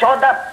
$14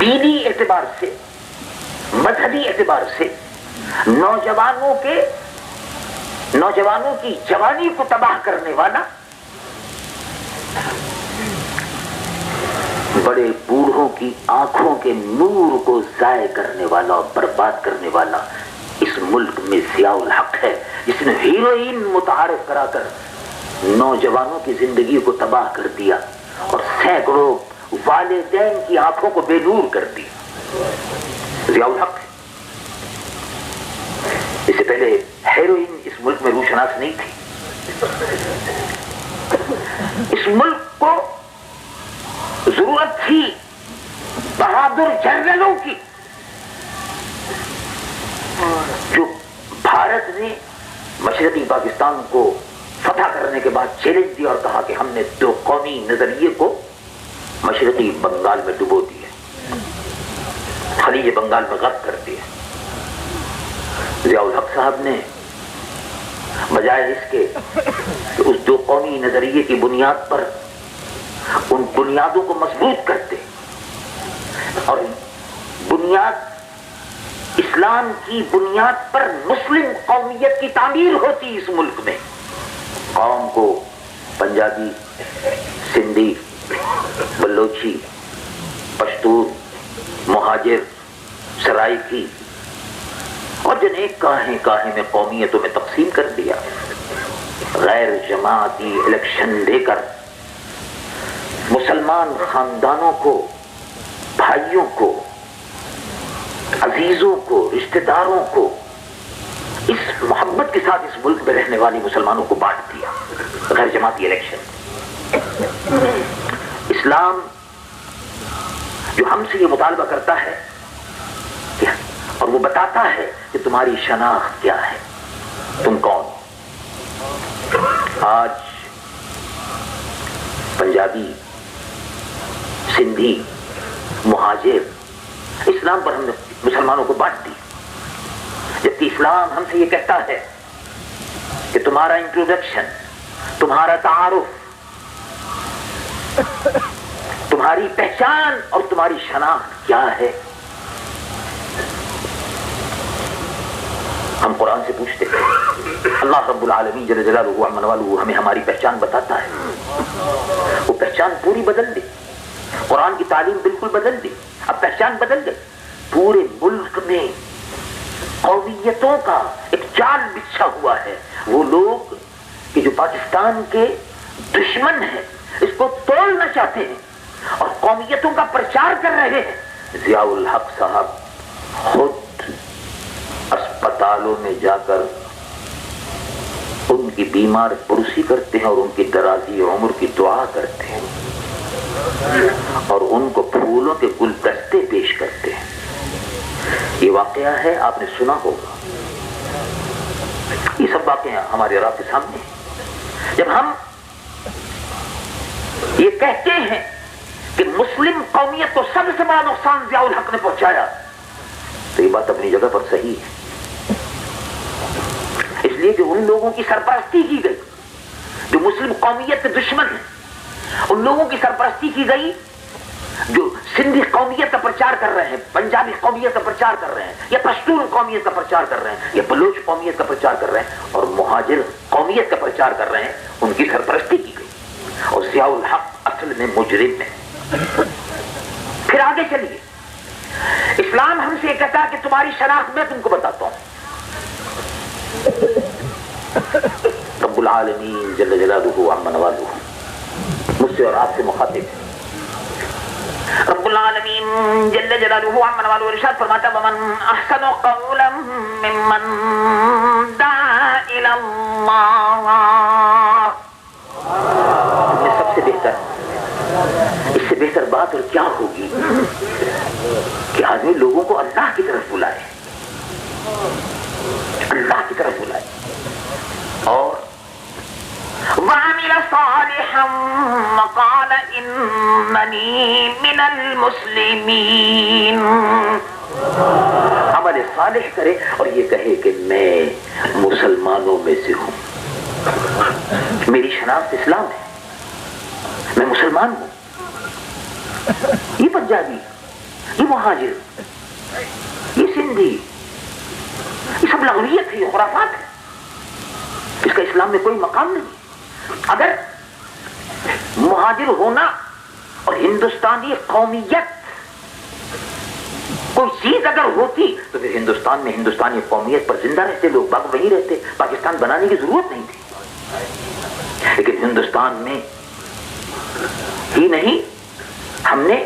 دینی اعتبار سے، مذہبی اعتبار سے نوجوانوں کی جوانی کو تباہ کرنے والا، بڑے بوڑھوں کی آنکھوں کے نور کو ضائع کرنے والا اور برباد کرنے والا اس ملک میں ضیاء الحق ہے، جس نے ہیروئن متعارف کرا کر نوجوانوں کی زندگی کو تباہ کر دیا اور سینکڑوں والدین کی آنکھوں کو بے نور کر دیا۔ ضیاء الحق ہے۔ اس سے پہلے ہیروئن اس ملک میں روشناس نہیں تھی۔ اس ملک کو ضرورت تھی بہادر جنرلوں کی، جو بھارت نے مشرقی پاکستان کو فتح کرنے کے بعد چیلنج دیا اور کہا کہ ہم نے دو قومی نظریے کو مشرقی بنگال میں ڈبو دیا، خلیج بنگال میں غرق کر دیا۔ ضیاء الحق صاحب نے بجائے اس کے کہ اس دو قومی نظریے کی بنیاد پر ان بنیادوں کو مضبوط کرتے اور اسلام کی بنیاد پر مسلم قومیت کی تعمیر ہوتی اس ملک میں، قوم کو پنجابی، سندھی، بلوچی، پشتون، مہاجر، سرائکی اور جنیک کاہیں میں قومیتوں میں تقسیم کر دیا، غیر جماعتی الیکشن لے کر مسلمان خاندانوں کو، بھائیوں کو، عزیزوں کو، رشتہ داروں کو اس محبت کے ساتھ اس ملک میں رہنے والی مسلمانوں کو بانٹ دیا۔ غیر جماعتی الیکشن۔ اسلام جو ہم سے یہ مطالبہ کرتا ہے اور وہ بتاتا ہے کہ تمہاری شناخت کیا ہے، تم کون؟ آج پنجابی، سندھی، مہاجر، اسلام پر ہم نے مسلمانوں کو بانٹ دی، جبکہ اسلام ہم سے یہ کہتا ہے کہ تمہارا انٹروڈکشن، تمہارا تعارف، تمہاری پہچان اور تمہاری شناخت کیا ہے۔ ہم قرآن سے پوچھتے ہیں، اللہ رب العالمین جل جلالہ عز والہ ہمیں ہماری پہچان بتاتا ہے، وہ پہچان پوری بدل دی، قرآن کی تعلیم بالکل بدل دی، اب پہچان بدل گئی۔ پورے ملک میں قومیتوں کا ایک جال بچھا ہوا ہے، وہ لوگ کہ جو پاکستان کے دشمن ہیں اس کو توڑنا چاہتے ہیں اور قومیتوں کا پرچار کر رہے ہیں۔ ضیاء الحق صاحب خود اسپتالوں میں جا کر ان کی بیمار پرسی کرتے ہیں اور ان کی درازی عمر کی دعا کرتے ہیں اور ان کو پھولوں کے گلدستے پیش کرتے ہیں۔ یہ واقعہ ہے، آپ نے سنا ہوگا، یہ سب واقعہ ہمارے راہ کے سامنے ہیں۔ جب ہم یہ کہتے ہیں کہ مسلم قومیت کو سب سے بڑا نقصان ضیاء الحق نے پہنچایا، تو یہ بات اپنی جگہ پر صحیح ہے، اس لیے کہ ان لوگوں کی سرپرستی کی گئی جو مسلم قومیت کے دشمن ہیں، ان لوگوں کی سرپرستی کی گئی جو سندھی قومیت کا پرچار کر رہے ہیں، پنجابی قومیت کا پرچار کر رہے ہیں، یا پشتون قومیت کا پرچار کر رہے ہیں، یا بلوچ قومیت کا پرچار کر رہے ہیں، اور مہاجر قومیت کا پرچار کر رہے ہیں، ان کی سرپرستی کی گئی۔ اور ضیاء الحق اصل میں مجرم ہے۔ پھر آگے چلیے، اسلام ہم سے یہ کہتا ہے کہ تمہاری شناخت میں تم کو بتاتا ہوں۔ رب العالمین جل جلالہ عم نوالہ مجھ سے اور آپ سے مخاطب ہے۔ رب العالمین جل جلالہ عم نوالہ ارشاد فرماتا ہے ومن احسن قولا ممن دعا الی اللہ، سب سے بہتر، اس سے بہتر بات اور کیا ہوگی کہ آدمی لوگوں کو اللہ کی طرف بلائے، اللہ کی طرف بلائے، اور وَعَمِلَ صَالِحًا وَقَالَ إِنَّنِي مِنَ الْمُسْلِمِينَ، عمل صالح کرے اور یہ کہے کہ میں مسلمانوں میں سے ہوں، میری شناخت اسلام ہے، میں مسلمان ہوں۔ یہ پنجابی، یہ مہاجر، یہ سندھی، یہ سب لغویت ہے، یہ خرافات ہے، اس کا اسلام میں کوئی مقام نہیں۔ اگر مہاجر ہونا اور ہندوستانی قومیت کوئی چیز اگر ہوتی تو پھر ہندوستان میں ہندوستانی قومیت پر زندہ رہتے لوگ، باقی وہیں رہتے، پاکستان بنانے کی ضرورت نہیں تھی۔ لیکن ہندوستان میں ہی نہیں، ہم نے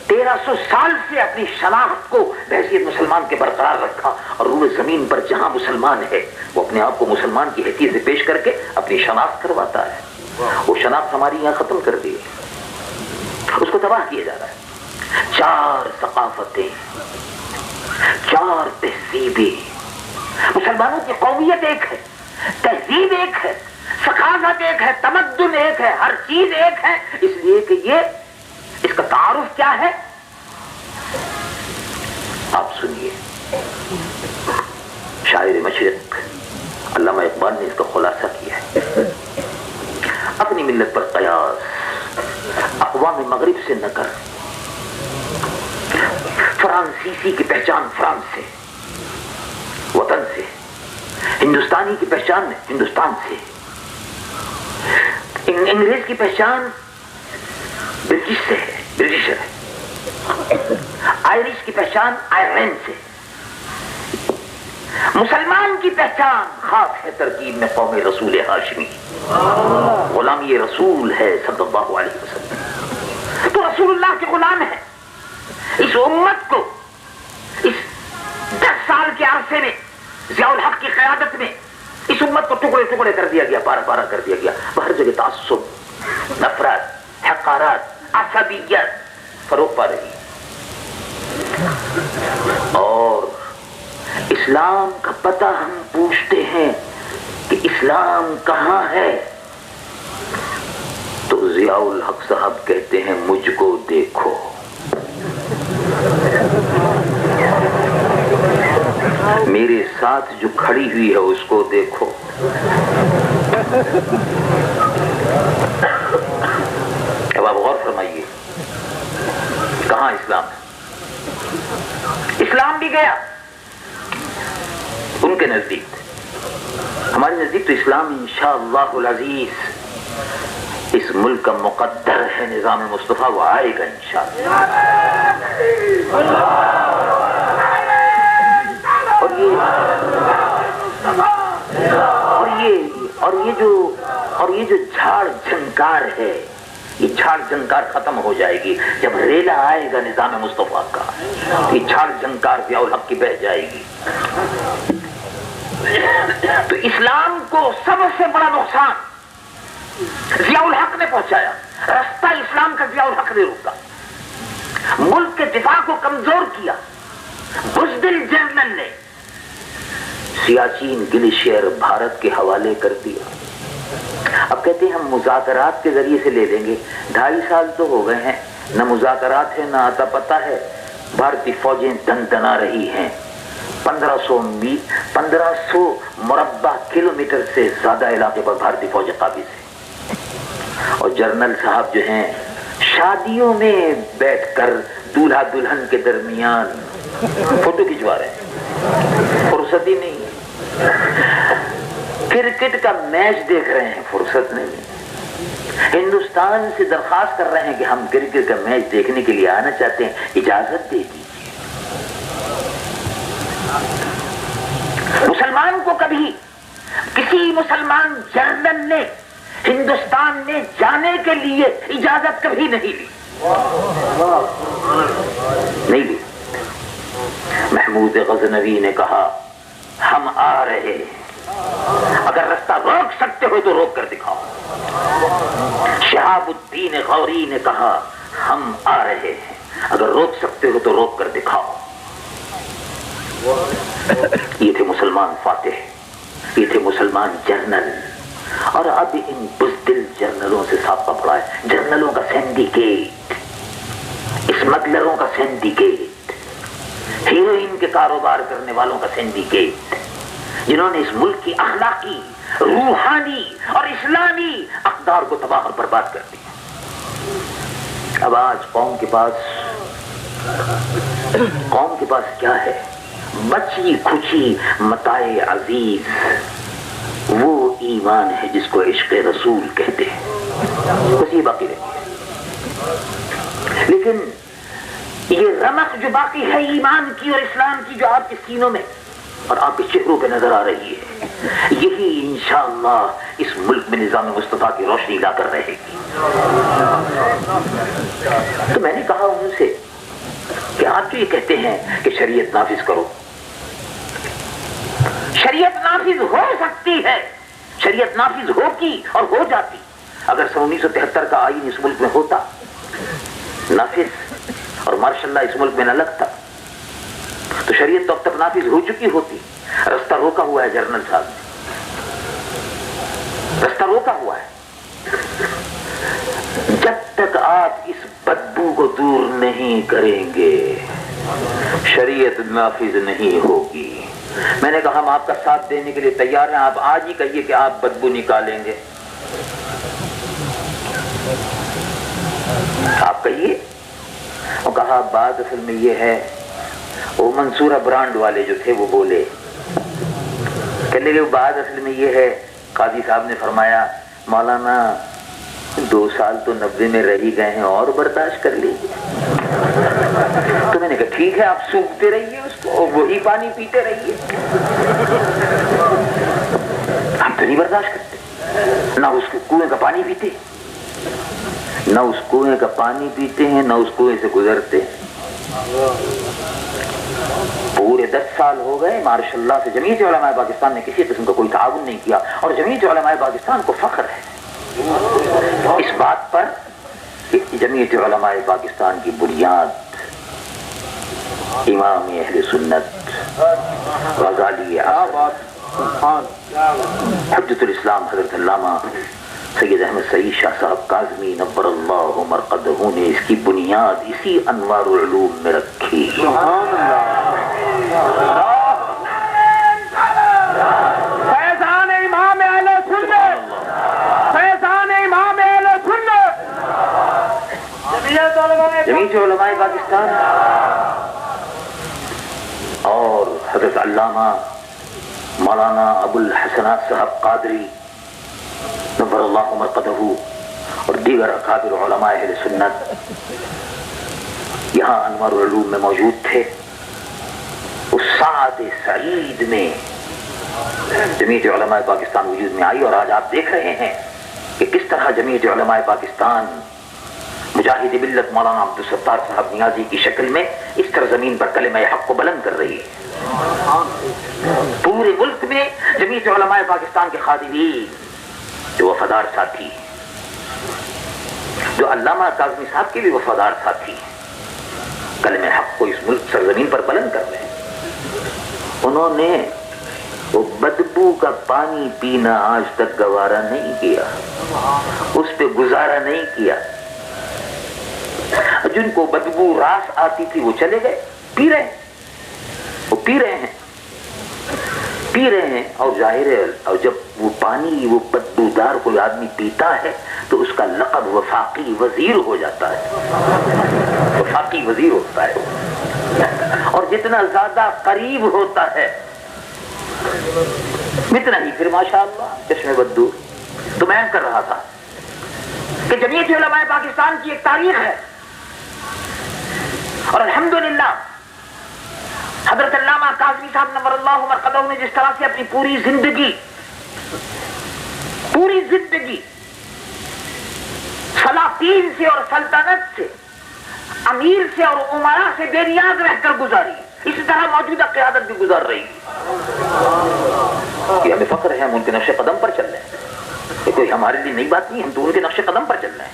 1300 سال سے اپنی شناخت کو بحیثیت مسلمان کے برقرار رکھا، اور روئے زمین پر جہاں مسلمان ہے وہ اپنے آپ کو مسلمان کی حیثیت سے پیش کر کے اپنی شناخت کرواتا ہے۔ وہ شناخت ہماری یہاں ختم کر دی ہے، اس کو تباہ کیا جا رہا ہے۔ 4 ثقافتیں، 4 تہذیبیں، مسلمانوں کی قومیت ایک ہے، تہذیب ایک ہے، ثقافت ایک ہے، تمدن ایک ہے، ہر چیز ایک ہے، اس لیے کہ یہ اس کا تعارف کیا ہے؟ آپ سنیے، شاعر مشرق علامہ اقبال نے اس کا خلاصہ کیا ہے۔ اپنی ملت پر قیاس اقوام مغرب سے نہ کر، فرانسیسی کی پہچان فرانس سے، وطن سے، ہندوستانی کی پہچان ہندوستان سے، انگریز کی پہچان برٹش سے ہے، برٹشر ہے، آئرش کی پہچان آئرلینڈ سے، مسلمان کی پہچان خاص ہے ترکیب میں قوم رسول ہاشمی، غلامی رسول ہے صلی اللہ علیہ وسلم، تو رسول اللہ کے غلام ہے۔ اس امت کو اس 10 سال کے عرصے میں ضیاء الحق کی قیادت میں اس امت کو ٹکڑے ٹکڑے کر دیا گیا، پارا پارا کر دیا گیا، ہر جگہ تعصب، نفرت، حقارت، عصبیت فروغ پا رہی، اور اسلام کا پتہ ہم پوچھتے ہیں کہ اسلام کہاں ہے تو ضیاء الحق صاحب کہتے ہیں مجھ کو دیکھو۔ میرے ساتھ جو کھڑی ہوئی ہے اس کو دیکھو۔ اب آپ غور فرمائیے، کہاں اسلام ہے؟ اسلام بھی گیا ان کے نزدیک، ہمارے نزدیک تو اسلام انشاءاللہ العزیز اس ملک کا مقدر ہے، نظام مصطفیٰ وہ آئے گا انشاءاللہ۔ اور یہ جو جھاڑ جھنکار ہے، یہ جھاڑ جھنکار ختم ہو جائے گی جب ریلا آئے گا نظام مصطفیٰ کا، یہ جھاڑ جھنکار ضیاء الحق کی بہہ جائے گی۔ تو اسلام کو سب سے بڑا نقصان ضیاء الحق نے پہنچایا، رستہ اسلام کا ضیاء الحق نے روکا، ملک کے دفاع کو کمزور کیا، بزدل جنرل نے سیاچین گلیشیر بھارت کے حوالے کر دیا۔ اب کہتے ہیں ہم مذاکرات کے ذریعے سے لے لیں گے، 2.5 سال تو ہو گئے ہیں، نہ مذاکرات ہے نہ آتا پتہ ہے، بھارتی فوجیں دن دنا رہی ہیں، 1500 مربع کلومیٹر سے زیادہ علاقے پر بھارتی فوجیں قابض ہیں، اور جنرل صاحب جو ہیں شادیوں میں بیٹھ کر دولہا دلہن کے درمیان فوٹو کھنچوا رہے ہیں، فرصت ہی نہیں، کرکٹ کا میچ دیکھ رہے ہیں، فرصت نہیں، ہندوستان سے درخواست کر رہے ہیں کہ ہم کرکٹ کا میچ دیکھنے کے لیے آنا چاہتے ہیں، اجازت دے دیجیے۔ مسلمان کو کبھی کسی مسلمان جنرل نے ہندوستان میں جانے کے لیے اجازت کبھی نہیں لی، نہیں لی۔ محمود غزنوی نے کہا ہم آ رہے ہیں، اگر رستہ روک سکتے ہو تو روک کر دکھاؤ۔ شہاب الدین غوری نے کہا ہم آ رہے ہیں، اگر روک سکتے ہو تو روک کر دکھاؤ۔ یہ تھے مسلمان فاتح، یہ تھے مسلمان جنرل، اور اب ان بزدل جنرلوں سے سابقہ پڑا ہے، جنرلوں کا سینڈیکیٹ، اسمگلروں کا سینڈیکیٹ، ہیروئن کے کاروبار کرنے والوں کا سینڈیکیٹ، جنہوں نے اس ملک کی اخلاقی، روحانی اور اسلامی اقدار کو تباہ اور برباد کر دیا۔ اب آج قوم کے پاس قوم کے پاس کیا ہے؟ بچی کھچی متاع عزیز، وہ ایمان ہے جس کو عشق رسول کہتے ہیں، بس یہ باقی رہتی ہے۔ لیکن یہ رمق جو باقی ہے ایمان کی اور اسلام کی، جو آپ کے سینوں میں اور آپ کے چہروں پہ نظر آ رہی ہے، یہی انشاءاللہ اس ملک میں نظام مصطفیٰ کی روشنی لا کر رہے گی۔ تو میں نے کہا ان سے کہ آپ جو یہ کہتے ہیں کہ شریعت نافذ کرو، شریعت نافذ ہو سکتی ہے، شریعت نافذ ہوگی اور ہو جاتی۔ اگر سن 1973 کا آئین اس ملک میں ہوتا نافذ اور ماشاء اللہ اس ملک میں نہ لگتا تو شریعت تو اب تک نافذ ہو چکی ہوتی۔ رستہ روکا ہوا ہے جنرل صاحب نے، رستہ روکا ہوا ہے۔ جب تک آپ اس بدبو کو دور نہیں کریں گے شریعت نافذ نہیں ہوگی۔ میں نے کہا ہم آپ کا ساتھ دینے کے لیے تیار ہیں، آپ آج ہی کہیے کہ آپ بدبو نکالیں گے، آپ کہیے۔ اور کہا بات اصل میں یہ ہے، وہ منصورہ برانڈ والے جو تھے وہ بولے، کہنے لگے بات اصل میں یہ ہے، قاضی صاحب نے فرمایا مولانا 2 سال تو 90 میں رہ ہی گئے ہیں اور برداشت کر لیجیے۔ تو میں نے کہا ٹھیک ہے، آپ سوکھتے رہیے اس کو اور وہی پانی پیتے رہیے، ہم تو نہیں برداشت کرتے، نہ اس کے کنویں کا پانی پیتے، نہ اس کنویں کا پانی پیتے ہیں، نہ اس کنویں سے گزرتے ہیں۔ پورے 10 سال ہو گئے ماشاء اللہ سے جمعیت علماء پاکستان نے کسی قسم کا کوئی تعاون نہیں کیا، اور جمعیت علماء پاکستان کو فخر ہے اس بات پر کہ جمعیت علماء پاکستان کی بنیاد امام اہل سنت غزالی حجت الاسلام حضرت علامہ سید احمد سعید شاہ صاحب کاظمی نور اللہ مرقدہ نے اس کی بنیاد اسی انوار العلوم میں رکھی۔ سبحان اللہ۔ فیضان امام اہل سنت، فیضان امام اہل سنت، جمعیت علماء پاکستان اور حضرت علامہ مولانا ابو الحسنات صاحب قادری نور اللہ مرقدہ اور دیگر اکابر علماء اہل سنت یہاں انوار العلوم میں موجود تھے۔ اس ساعت سعید میں جمعیت علماء پاکستان وجود میں آئی، اور آج آپ دیکھ رہے ہیں کہ کس طرح جمعیت علماء پاکستان مجاہد ملت مولانا عبدالستار صاحب نیازی کی شکل میں اس سرزمین پر کلمہ حق کو بلند کر رہی ہے۔ پورے ملک میں جمعیت علماء پاکستان کے خادمین جو وفادار ساتھی، جو علامہ کاظمی صاحب کے بھی وفادار ساتھی کلمہ حق کو اس ملک سرزمین پر بلند کر رہے ہیں، انہوں نے وہ بدبو کا پانی پینا آج تک گوارا نہیں کیا، اس پہ گزارا نہیں کیا۔ جن کو بدبو راس آتی تھی وہ چلے گئے، پی رہے ہیں، وہ پی رہے ہیں، پی رہے ہیں، اور ظاہر ہے اور جب وہ پانی وہ بدبودار کوئی آدمی پیتا ہے تو اس کا لقب وفاقی وزیر ہو جاتا ہے، وفاقی وزیر ہوتا ہے، اور جتنا زیادہ قریب ہوتا ہے اتنا ہی پھر ماشاءاللہ چشم بدو۔ تو میں کر رہا تھا کہ جمعیت علماء پاکستان کی ایک تاریخ ہے، اور الحمدللہ حضرت علامہ کاظمی صاحب نور اللہ مرقدہ نے جس طرح سے اپنی پوری زندگی سلاطین سے اور سلطنت سے، امیر سے اور امراء سے بے نیاز رہ کر گزاری، اسی طرح موجودہ قیادت بھی گزار رہی ہے۔ یہ ہمیں فخر ہے، ہم ان کے نقش قدم پر چل رہے ہیں، یہ کوئی ہمارے لیے نئی بات نہیں، ہم تو ان کے نقش قدم پر چل رہے ہیں۔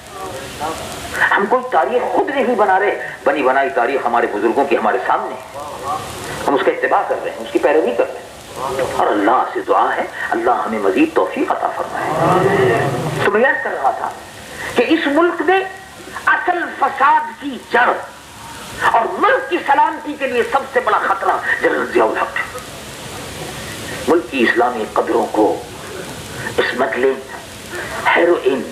ہم کوئی تاریخ خود نہیں بنا رہے، بنی بنائی تاریخ ہمارے بزرگوں کی ہمارے سامنے ہے، ہم اس کا اتباع کر رہے ہیں، اس کی پیروی کر رہے ہیں، اور اللہ سے دعا ہے اللہ ہمیں مزید توفیق عطا فرمائے۔ تو میں یاد کر رہا تھا کہ اس ملک میں اصل فساد کی جڑ اور ملک کی سلامتی کے لیے سب سے بڑا خطرہ جنرل ضیاء الحق ہے۔ ملک کی اسلامی قدروں کو اسمگلنگ، ہیروئن،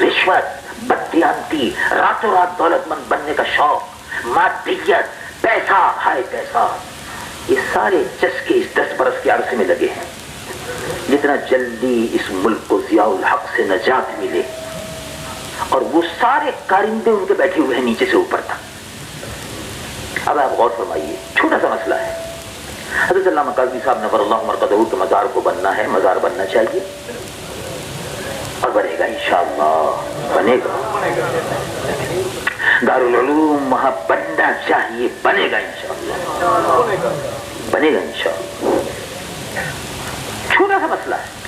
رشوت، بددیانتی، راتوں رات دولت مند بننے کا شوق، مادیت، پیسہ ہائے پیسہ، یہ سارے چسکے اس 10 برس کے عرصے میں لگے ہیں. جتنا جلدی اس ملک کو ضیاء الحق سے نجات ملے. اور وہ سارے کارندے ان کے بیٹھے ہوئے ہیں نیچے سے اوپر تک. اب آپ غور فرمائیے، چھوٹا سا مسئلہ ہے. حضرت علامہ کاظمی صاحب نور اللہ مرقدہ کے مزار کو بننا ہے، مزار بننا چاہیے اور بنے گا انشاءاللہ، بنے گا. دارالعلوم وہاں بننا چاہیے، بنے گا انشاءاللہ، بنے گا انشاءاللہ. چھوٹا سا مسئلہ ہے.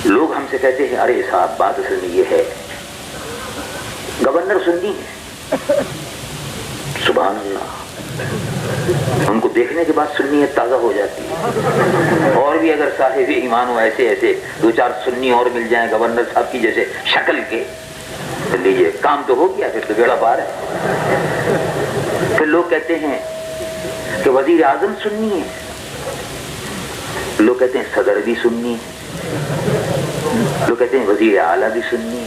لوگ ہم سے کہتے ہیں ارے صاحب بات اصل میں یہ ہے گورنر سنی ہے. سبحان اللہ، ان کو دیکھنے کے بعد سنیت تازہ ہو جاتی ہے. اور بھی اگر صاحب ایمان ہو ایسے ایسے 2-4 سنی اور مل جائیں گورنر صاحب کی جیسے شکل کے، تو لیجیے کام تو ہو گیا، پھر تو بیڑا پار ہے. پھر لوگ کہتے ہیں کہ وزیر اعظم سنی ہے، لوگ کہتے ہیں صدر بھی سنی ہے، لوگ کہتے ہیں وزیر اعلیٰ بھی سنی ہے.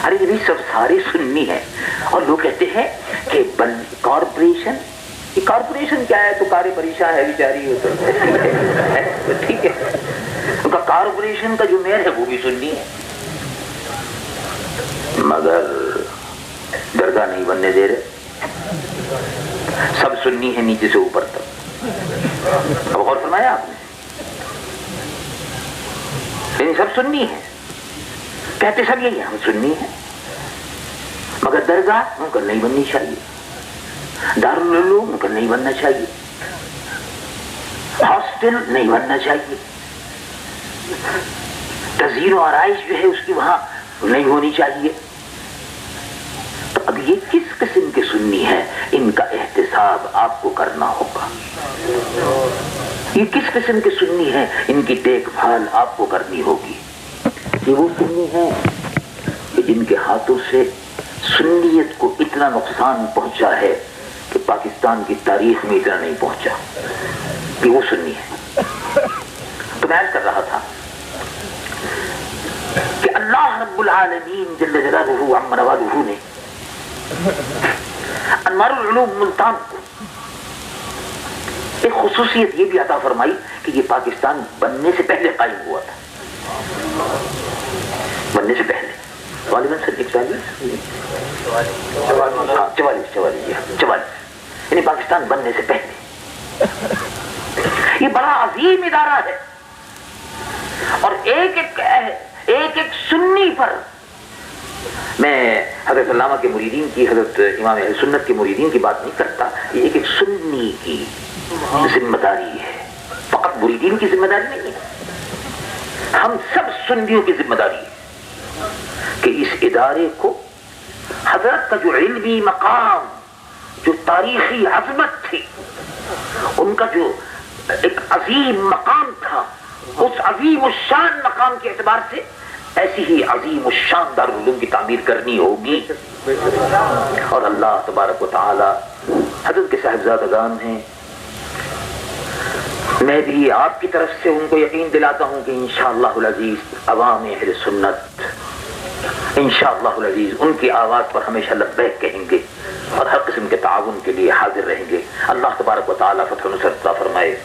ارے یہ سب سارے سنی ہیں. اور لوگ کہتے ہیں کہ کارپوریشن، یہ کارپوریشن کیا ہے؟ تو کاری پریشان ہے بیچاری، تو ٹھیک ہے. ان کا کارپوریشن کا جو میئر ہے وہ بھی سنی ہے، مگر درگاہ نہیں بننے دے رہے. سب سنی ہے نیچے سے اوپر تک. اب غور فرمایا آپ نے، لیکن سب سنی ہے، کہتے سب یہی ہم سنی ہیں، مگر درگاہ ان کو نہیں بننی چاہیے، دارالعلوم ان کو نہیں بننا چاہیے، ہاسٹل نہیں بننا چاہیے، تزئین و آرائش جو ہے اس کی وہاں نہیں ہونی چاہیے. تو اب یہ کس قسم کے سنی ہے؟ ان کا احتساب آپ کو کرنا ہوگا. یہ کس قسم کے سنی ہیں؟ ان کی دیکھ بھال آپ کو کرنی ہوگی. یہ وہ سنی ہیں کہ جن کے ہاتھوں سے سنیت کو اتنا نقصان پہنچا ہے کہ پاکستان کی تاریخ میں اتنا نہیں پہنچا. یہ وہ سنی ہے. تو میں عرض کر رہا تھا کہ اللہ رب العالمین جل جلالہ عم نوالہ نے انوار العلوم ملتان کو ایک خصوصیت یہ بھی عطا فرمائی کہ یہ پاکستان بننے سے پہلے قائم ہوا تھا. بننے سے پہلے غالباً 44 یعنی پاکستان بننے سے پہلے. یہ بڑا عظیم ادارہ ہے اور ایک ایک سنی پر میں حضرت علامہ کے مریدین کی، حضرت امام اہل سنت کے مریدین کی بات نہیں کرتا. یہ ایک سنی کی ذمہ داری ہے، فقط مریدین کی ذمہ داری نہیں ہے، ہم سب سنیوں کی ذمہ داری ہے کہ اس ادارے کو حضرت کا جو علمی مقام، جو تاریخی عظمت تھی، ان کا جو ایک عظیم مقام تھا، اس عظیم الشان مقام کے اعتبار سے ایسی ہی عظیم الشان دارالعلوم کی تعمیر کرنی ہوگی. اور اللہ تبارک و تعالی حضرت کے صاحبزادگان ہیں. میں بھی آپ کی طرف سے ان کو یقین دلاتا ہوں کہ انشاءاللہ العزیز عوام اہل سنت انشاءاللہ العزیز ان کی آواز پر ہمیشہ لبیک کہیں گے اور ہر قسم کے تعاون کے لیے حاضر رہیں گے. اللہ تبارک و تعالی فتح و نصرت عطا فرمائے.